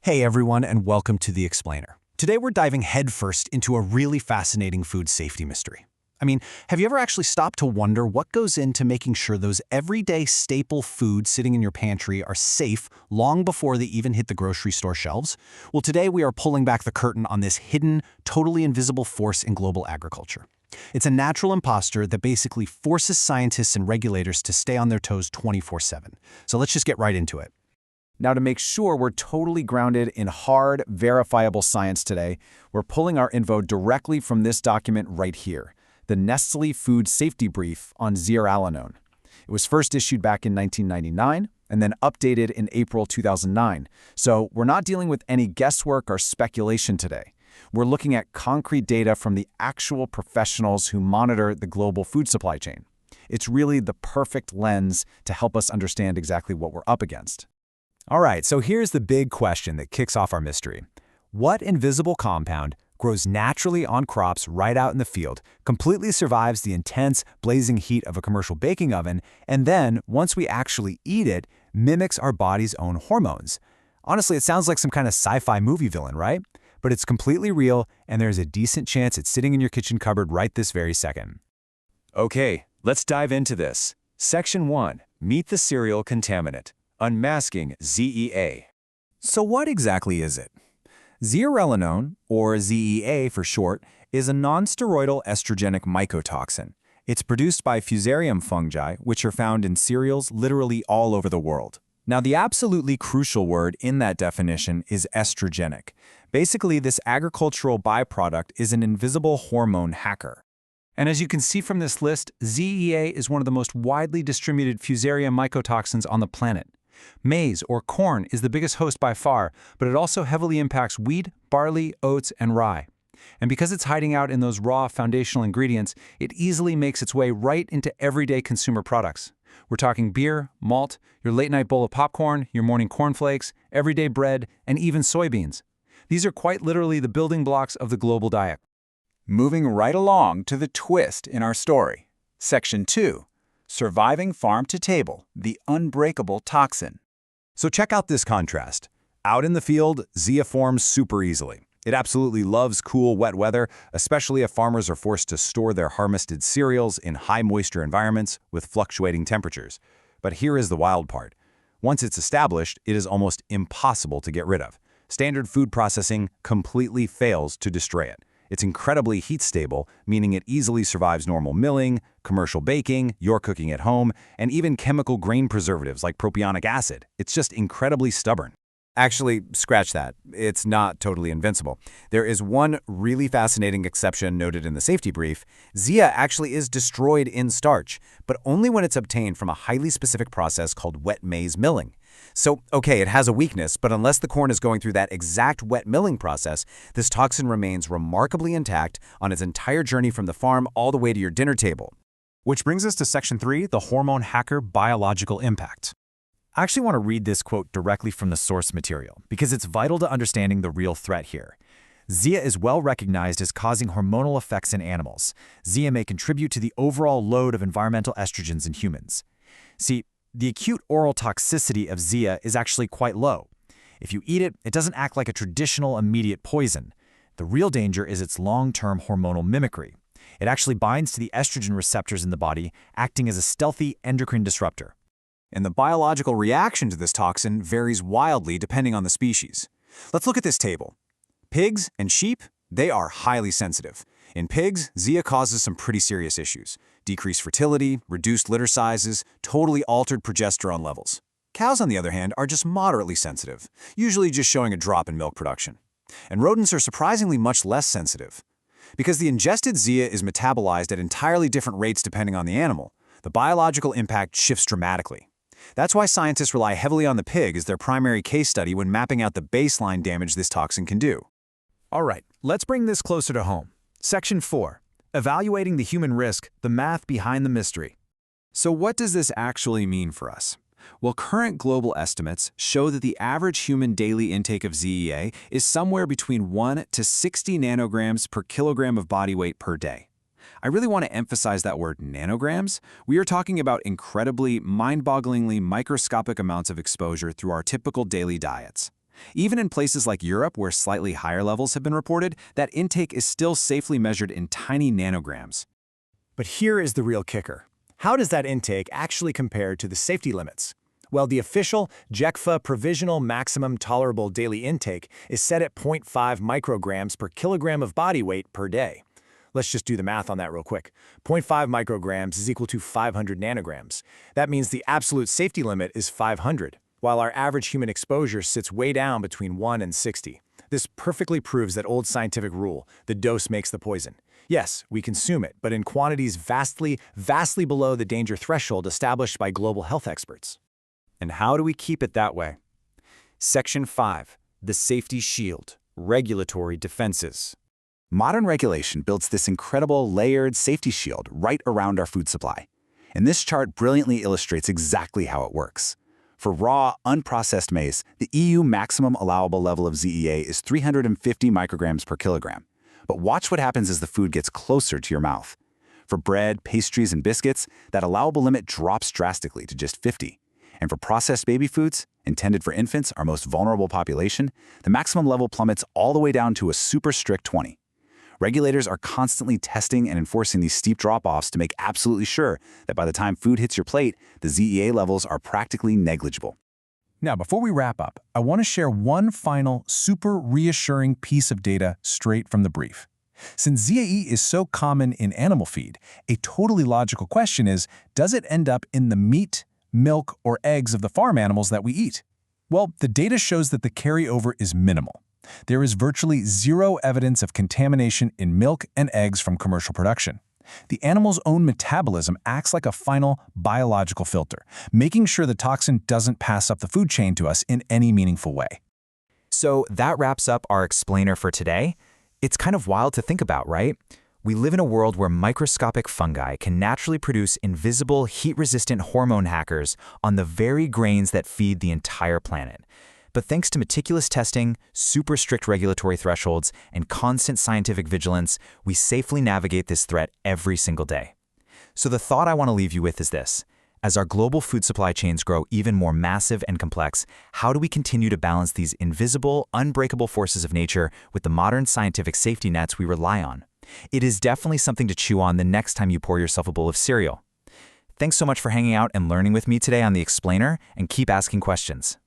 Hey everyone, and welcome to The Explainer. Today we're diving headfirst into a really fascinating food safety mystery. Have you ever actually stopped to wonder what goes into making sure those everyday staple foods sitting in your pantry are safe long before they even hit the grocery store shelves? Well, today we are pulling back the curtain on this hidden, totally invisible force in global agriculture. It's a natural imposter that basically forces scientists and regulators to stay on their toes 24/7. So let's just get right into it. Now, to make sure we're totally grounded in hard, verifiable science today, we're pulling our info directly from this document right here, the Nestle Food Safety Brief on Zearalenone. It was first issued back in 1999 and then updated in April 2009. So we're not dealing with any guesswork or speculation today. We're looking at concrete data from the actual professionals who monitor the global food supply chain. It's really the perfect lens to help us understand exactly what we're up against. All right, so here's the big question that kicks off our mystery. What invisible compound grows naturally on crops right out in the field, completely survives the intense, blazing heat of a commercial baking oven, and then, once we actually eat it, mimics our body's own hormones? Honestly, it sounds like some kind of sci-fi movie villain, right? But it's completely real, and there's a decent chance it's sitting in your kitchen cupboard right this very second. Okay, let's dive into this. Section 1. Meet the cereal contaminant. Unmasking ZEA. So what exactly is it? Zearalenone, or ZEA for short, is a non-steroidal estrogenic mycotoxin. It's produced by Fusarium fungi, which are found in cereals literally all over the world. Now, the absolutely crucial word in that definition is estrogenic. Basically, this agricultural byproduct is an invisible hormone hacker. And as you can see from this list, ZEA is one of the most widely distributed Fusarium mycotoxins on the planet. Maize, or corn, is the biggest host by far, but it also heavily impacts wheat, barley, oats, and rye. And because it's hiding out in those raw foundational ingredients, it easily makes its way right into everyday consumer products. We're talking beer, malt, your late-night bowl of popcorn, your morning cornflakes, everyday bread, and even soybeans. These are quite literally the building blocks of the global diet. Moving right along to the twist in our story. Section 2. Surviving farm to table, the unbreakable toxin. So check out this contrast. Out in the field, ZEA forms super easily. It absolutely loves cool, wet weather, especially if farmers are forced to store their harvested cereals in high-moisture environments with fluctuating temperatures. But here is the wild part. Once it's established, it is almost impossible to get rid of. Standard food processing completely fails to destroy it. It's incredibly heat-stable, meaning it easily survives normal milling, commercial baking, your cooking at home, and even chemical grain preservatives like propionic acid. It's just incredibly stubborn. Actually, scratch that. It's not totally invincible. There is one really fascinating exception noted in the safety brief. ZEA actually is destroyed in starch, but only when it's obtained from a highly specific process called wet maize milling. So, okay, it has a weakness, but unless the corn is going through that exact wet milling process, this toxin remains remarkably intact on its entire journey from the farm all the way to your dinner table. Which brings us to Section 3, the hormone hacker biological impact. I actually want to read this quote directly from the source material, because it's vital to understanding the real threat here. ZEA is well recognized as causing hormonal effects in animals. ZEA may contribute to the overall load of environmental estrogens in humans. See, the acute oral toxicity of ZEA is actually quite low. If you eat it, it doesn't act like a traditional immediate poison. The real danger is its long-term hormonal mimicry. It actually binds to the estrogen receptors in the body, acting as a stealthy endocrine disruptor. And the biological reaction to this toxin varies wildly depending on the species. Let's look at this table. Pigs and sheep, they are highly sensitive. In pigs, ZEA causes some pretty serious issues. Decreased fertility, reduced litter sizes, totally altered progesterone levels. Cows, on the other hand, are just moderately sensitive, usually just showing a drop in milk production. And rodents are surprisingly much less sensitive. Because the ingested ZEA is metabolized at entirely different rates depending on the animal, the biological impact shifts dramatically. That's why scientists rely heavily on the pig as their primary case study when mapping out the baseline damage this toxin can do. All right, let's bring this closer to home. Section 4. Evaluating the human risk, the math behind the mystery. So what does this actually mean for us? Well, current global estimates show that the average human daily intake of ZEA is somewhere between 1 to 60 nanograms per kilogram of body weight per day. I really want to emphasize that word nanograms. We are talking about incredibly, mind-bogglingly microscopic amounts of exposure through our typical daily diets. Even in places like Europe, where slightly higher levels have been reported, that intake is still safely measured in tiny nanograms. But here is the real kicker. How does that intake actually compare to the safety limits? Well, the official JECFA provisional maximum tolerable daily intake is set at 0.5 micrograms per kilogram of body weight per day. Let's just do the math on that real quick. 0.5 micrograms is equal to 500 nanograms. That means the absolute safety limit is 500, while our average human exposure sits way down between 1 and 60. This perfectly proves that old scientific rule, the dose makes the poison. Yes, we consume it, but in quantities vastly below the danger threshold established by global health experts. And how do we keep it that way? Section 5, the safety shield, regulatory defenses. Modern regulation builds this incredible layered safety shield right around our food supply. And this chart brilliantly illustrates exactly how it works. For raw, unprocessed maize, the EU maximum allowable level of ZEA is 350 micrograms per kilogram. But watch what happens as the food gets closer to your mouth. For bread, pastries, and biscuits, that allowable limit drops drastically to just 50. And for processed baby foods, intended for infants, our most vulnerable population, the maximum level plummets all the way down to a super strict 20. Regulators are constantly testing and enforcing these steep drop-offs to make absolutely sure that by the time food hits your plate, the ZEA levels are practically negligible. Now, before we wrap up, I want to share one final, super reassuring piece of data straight from the brief. Since ZEA is so common in animal feed, a totally logical question is, does it end up in the meat, milk, or eggs of the farm animals that we eat? Well, the data shows that the carryover is minimal. There is virtually zero evidence of contamination in milk and eggs from commercial production. The animal's own metabolism acts like a final biological filter, making sure the toxin doesn't pass up the food chain to us in any meaningful way. So that wraps up our explainer for today. It's kind of wild to think about, right? We live in a world where microscopic fungi can naturally produce invisible, heat-resistant hormone hackers on the very grains that feed the entire planet. But thanks to meticulous testing, super strict regulatory thresholds, and constant scientific vigilance, we safely navigate this threat every single day. So the thought I want to leave you with is this. As our global food supply chains grow even more massive and complex, how do we continue to balance these invisible, unbreakable forces of nature with the modern scientific safety nets we rely on? It is definitely something to chew on the next time you pour yourself a bowl of cereal. Thanks so much for hanging out and learning with me today on The Explainer, and keep asking questions.